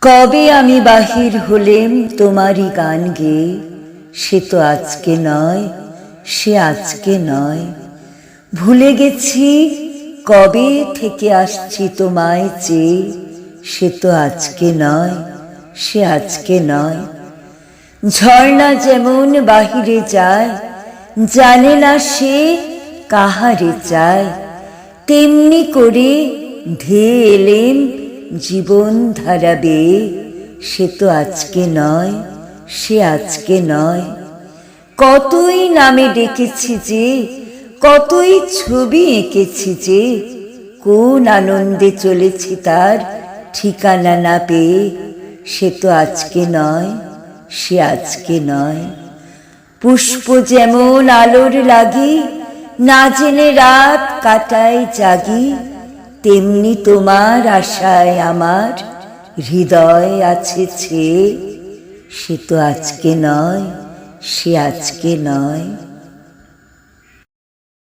কবে আমি বাহির হলেম তোমারই গান গেয়ে, সে তো আজকে নয়, সে আজকে নয়। ভুলে গেছি কবে থেকে আসছি তোমায় চেয়ে, সে তো আজকে নয়, সে আজকে নয়। ঝর্ণা যেমন বাহিরে যায়, জানে না সে কাহারে চায়, তেমনি করে ধেয়ে এলেম জীবন ধারা বেয়ে, সে তো আজকে নয়, সে আজকে নয়। কতই নামে ডেকেছি যে, কতই ছবি এঁকেছি যে, কোন আনন্দে চলেছি তার ঠিকানা না পেয়ে, সে তো আজকে নয়, সে আজকে নয়। পুষ্প যেমন আলোর লাগি, না জেনে রাত কাটাই জাগি, তেমনি তোমার আশায় আমার হৃদয় আছে ছেয়ে, সে তো আজকে নয়, সে আজকে নয়।